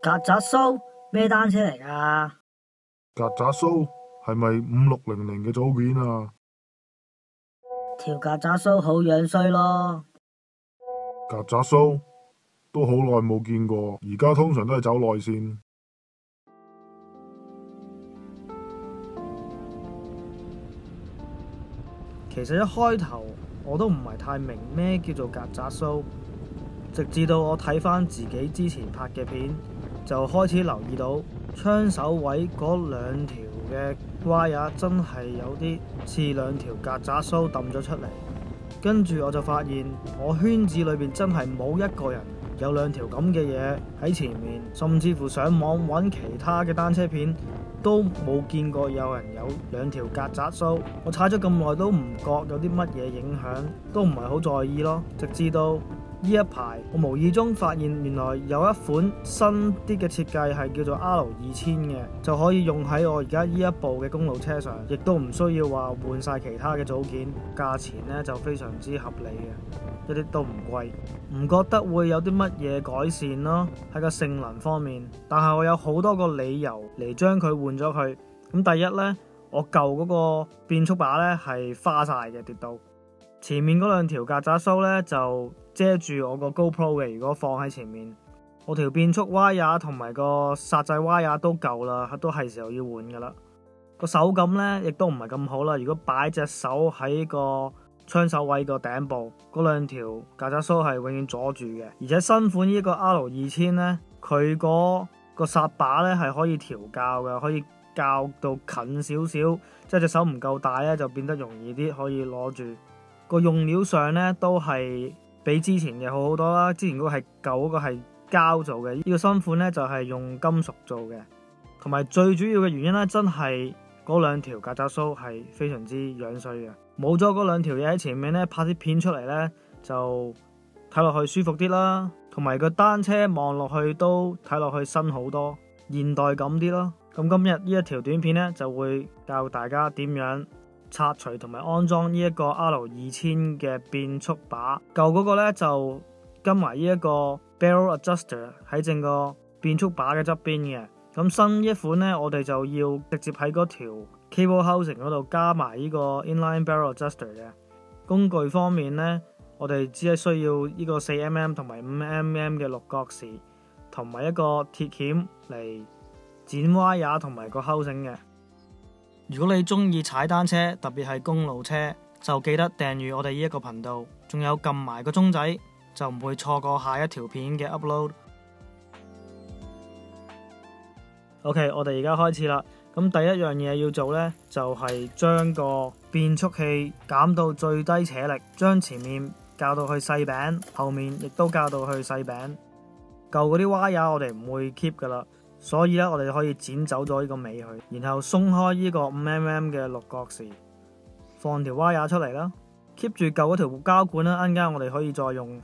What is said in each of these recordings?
曱甴蘇咩單車嚟㗎？曱甴蘇係咪5600嘅組件啊？條曱甴蘇好樣衰咯。曱甴蘇都好耐冇見過，而家通常都係走內線。其實一開頭我都唔係太明咩叫做曱甴蘇，直至到我睇翻自己之前拍嘅片，就開始留意到槍手位嗰兩條嘅 wire 真係有啲似兩條曱甴蘇揼咗出嚟。跟住我就發現我圈子裏邊真係冇一個人有兩條咁嘅嘢喺前面，甚至乎上網揾其他嘅單車片都冇見過有人有兩條曱甴蘇。我踩咗咁耐都唔覺有啲乜嘢影響，都唔係好在意咯。直至到呢一排我無意中發現原來有一款新啲嘅設計係叫做 R2000 嘅，就可以用喺我而家呢一部嘅公路車上，亦都唔需要話換晒其他嘅組件，價錢呢就非常之合理嘅，一啲都唔貴，唔覺得會有啲乜嘢改善咯喺個性能方面。但係我有好多個理由嚟將佢換咗佢。咁第一呢，我舊嗰個變速把呢係花晒嘅，跌到前面嗰兩條曱甴蘇呢就遮住我個 GoPro 嘅。如果放喺前面，我條變速 wire 同埋個剎掣 wire 都舊啦，都係時候要換噶啦。個手感呢亦都唔係咁好啦。如果擺隻手喺個槍手位個頂部，嗰兩條曱甴蘇係永遠阻住嘅。而且新款呢個 R2000 呢，佢嗰個剎把呢係可以調校嘅，可以校到近少少，即係隻手唔夠大呢，就變得容易啲可以攞住。個用料上呢都係比之前嘅好好多啦。之前嗰個係舊嗰個係膠做嘅，呢個新款呢就係用金屬做嘅。同埋最主要嘅原因呢，真係嗰兩條曱甴蘇係非常之樣衰嘅。冇咗嗰兩條嘢喺前面呢，拍啲片出嚟呢就睇落去舒服啲啦。同埋個單車望落去都睇落去新好多，現代感啲咯。咁今日呢一條短片呢，就會教大家點樣拆除同埋安裝呢一個 R2000 嘅變速把。舊嗰個呢就跟埋呢一個 barrel adjuster 喺正個變速把嘅側邊嘅。咁新一款呢，我哋就要直接喺嗰條 cable housing 嗰度加埋呢個 inline barrel adjuster 嘅。工具方面呢，我哋只係需要呢個 4mm 同埋 5mm 嘅六角匙，同埋一個鐵鉗嚟剪 wire 同埋個 housing 嘅。如果你中意踩單車，特別係公路車，就記得訂閱我哋呢一個頻道，仲有撳埋個鐘仔，就唔會錯過下一條片嘅 upload。OK， 我哋而家開始啦。咁第一樣嘢要做呢，就係將個變速器減到最低扯力，將前面校到去細餅，後面亦都校到去細餅。舊嗰啲 wire 我哋唔會 keep 噶啦，所以咧我哋可以剪走咗呢個尾去，然後鬆開呢個 5mm 嘅六角匙，放條 wire 出嚟啦。keep 住舊嗰條膠管啦，陣間我哋可以再用。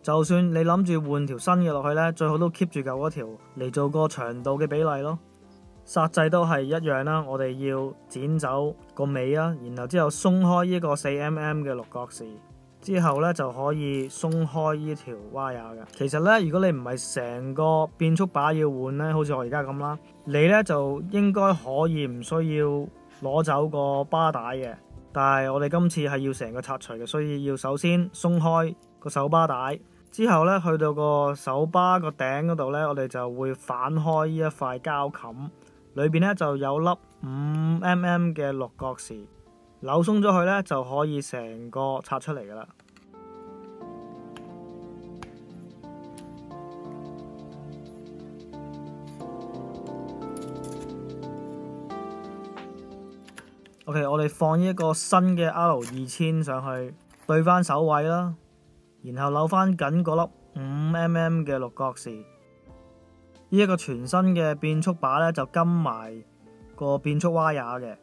就算你諗住換條新嘅落去呢，最好都 keep 住舊嗰條嚟做個長度嘅比例咯。剎掣都係一樣啦，我哋要剪走個尾啦，然後之後鬆開呢個 4mm 嘅六角匙，之後呢就可以鬆開呢條 wire 嘅。其實呢，如果你唔係成個變速把要換呢，好似我而家咁啦，你呢就應該可以唔需要攞走個巴帶嘅。但係我哋今次係要成個拆除嘅，所以要首先鬆開個手巴帶。之後咧，去到個手巴個頂嗰度咧，我哋就會反開呢一塊膠冚，裏邊咧就有粒 5mm 嘅六角匙，扭鬆咗佢咧就可以成個拆出嚟噶啦。OK， 我哋放呢一個新嘅 R2000 上去，對翻手位啦。然後扭翻緊嗰粒 5mm 嘅六角匙，呢一個全新嘅變速把咧就跟埋個變速 wire 嘅。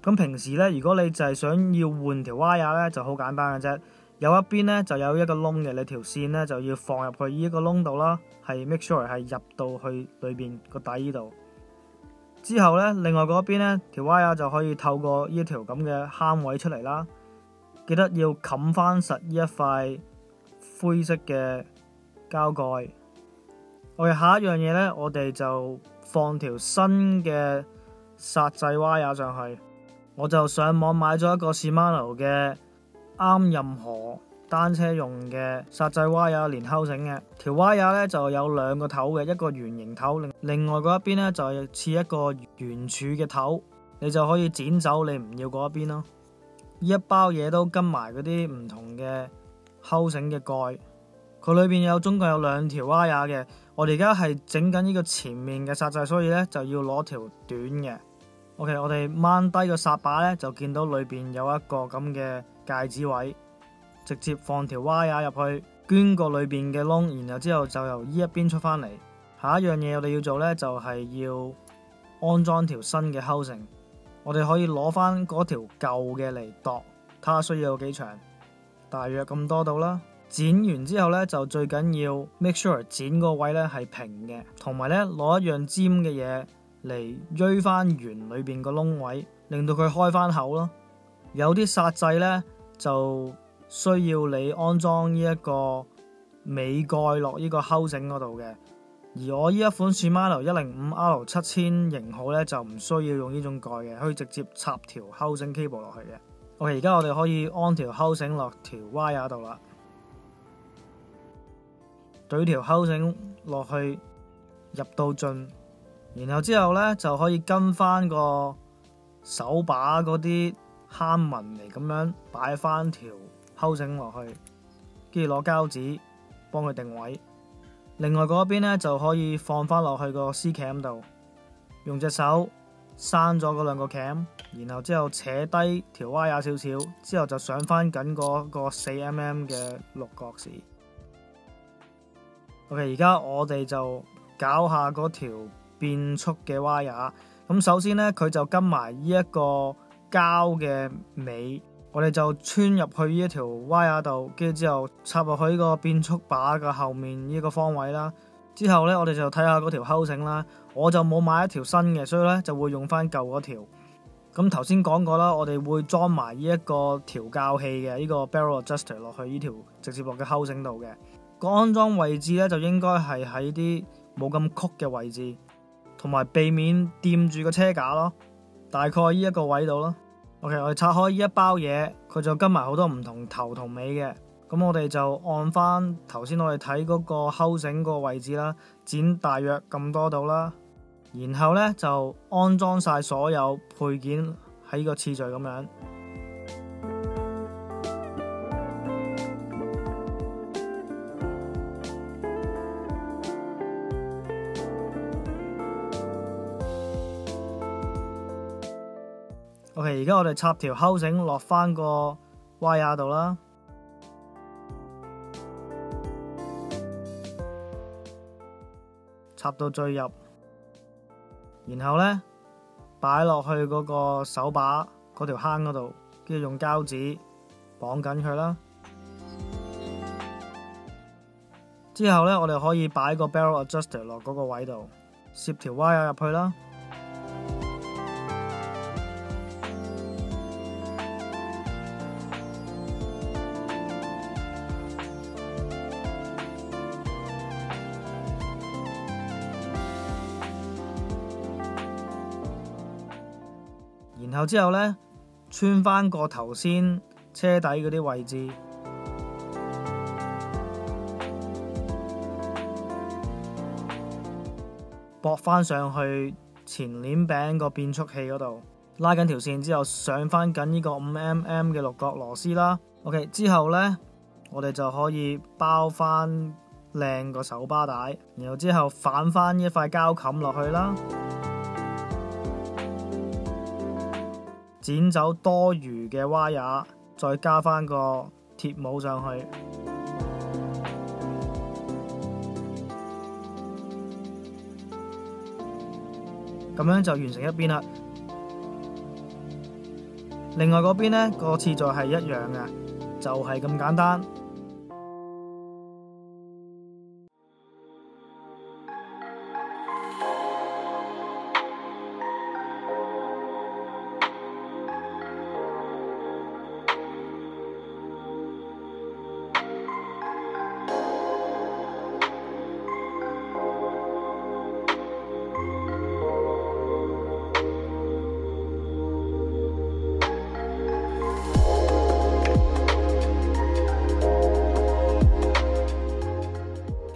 咁平時咧，如果你就係想要換條 wire 咧，就好簡單嘅啫。有一邊咧就有一個窿嘅，你條線咧就要放入去呢一個窿度啦，係 make sure 係入到去裏邊個底度。之後咧，另外嗰邊咧條 wire 就可以透過呢一條咁嘅坑位出嚟啦。記得要冚翻實呢一塊灰色嘅膠蓋，下一樣嘢呢，我哋就放條新嘅剎制蛙牙上去。我就上網買咗一個 Shimano 嘅啱任何單車用嘅剎制蛙牙連溝繩嘅。條蛙牙呢就有兩個頭嘅，一個圓形頭，另外嗰一邊呢就係似一個圓柱嘅頭，你就可以剪走你唔要嗰一邊咯。呢一包嘢都跟埋嗰啲唔同嘅溝繩嘅蓋，佢裏邊總共有兩條蛙牙嘅。我哋而家係整緊呢個前面嘅剎制，所以呢就要攞條短嘅。OK， 我哋掹低個剎把呢，就見到裏邊有一個咁嘅戒指位，直接放條蛙牙入去，捐個裏邊嘅窿，然後之後就由呢一邊出返嚟。下一樣嘢我哋要做呢，就係要安裝條新嘅溝繩。我哋可以攞翻嗰條舊嘅嚟度，睇下需要有幾長，大約咁多度啦。剪完之後呢，就最緊要 make sure 剪個位呢係平嘅，同埋呢攞一樣尖嘅嘢嚟鋥翻圓裏邊個窿位，令到佢開翻口咯。有啲剎制呢，就需要你安裝呢一個尾蓋落呢個溝繩嗰度嘅。而我呢一款 Shimano 105R7000 型號呢，就唔需要用呢種蓋嘅，可以直接插條溝繩 cable 落去嘅。OK， 而家我哋可以安條溝繩落條蛙牙度啦，懟條溝繩落去入到盡，然後之後呢，就可以跟翻個手把嗰啲坑紋嚟咁樣擺翻條溝繩落去，跟住攞膠紙幫佢定位。另外嗰邊呢，就可以放翻落去個 C cam 度，用隻手閂咗嗰兩個 cam， 然後之後扯低條蛙牙少少，之後就上翻緊嗰個4mm 嘅六角匙。OK， 而家我哋就搞下嗰條變速嘅蛙牙。咁首先呢，佢就跟埋呢一個膠嘅尾，我哋就穿入去呢一條蛙牙度，跟住之後插入去呢個變速把嘅後面呢個方位啦。之後呢，我哋就睇下嗰條溝繩啦。我就冇買一條新嘅，所以呢就會用翻舊嗰條。咁頭先講過啦，我哋會裝埋呢一個調校器嘅呢個 barrel adjuster 落去呢條直接落嘅溝繩度嘅。個安裝位置呢，就應該係喺啲冇咁曲嘅位置，同埋避免掂住個車架咯。大概呢一個位度咯。OK， 我哋拆開呢一包嘢，佢就跟埋好多唔同頭同尾嘅。咁我哋就按翻頭先我哋睇嗰個溝繩個位置啦，剪大約咁多度啦。然後呢，就安裝晒所有配件喺呢個次序咁樣。OK， 而家我哋插條溝繩落翻個蛙牙度啦，插到最入，然後呢，擺落去嗰個手把嗰條坑嗰度，跟住用膠紙綁緊佢啦。之後呢，我哋可以擺個 barrel adjuster 落嗰個位度，攝條蛙牙入去啦。然後之後呢，穿翻個頭先車底嗰啲位置，駁翻上去前鏈柄個變速器嗰度，拉緊條線之後上翻緊呢個5mm 嘅六角螺絲啦。OK， 之後呢，我哋就可以包翻靚個手巴帶，然後之後反翻一塊膠冚落去啦。剪走多餘嘅蛙牙，再加翻個鐵帽上去，咁樣就完成一邊啦。另外嗰邊呢個次序係一樣嘅，就係咁簡單。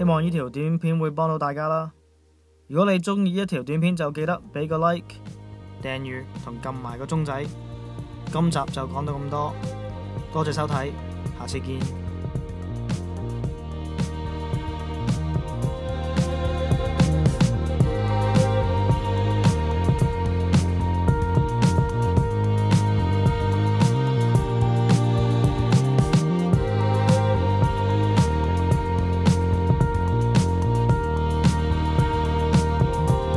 望呢條短片會幫到大家啦。如果你中意呢條短片，就記得俾個 like、訂閱同撳埋個鐘仔。今集就講到咁多，多謝收睇，下次見。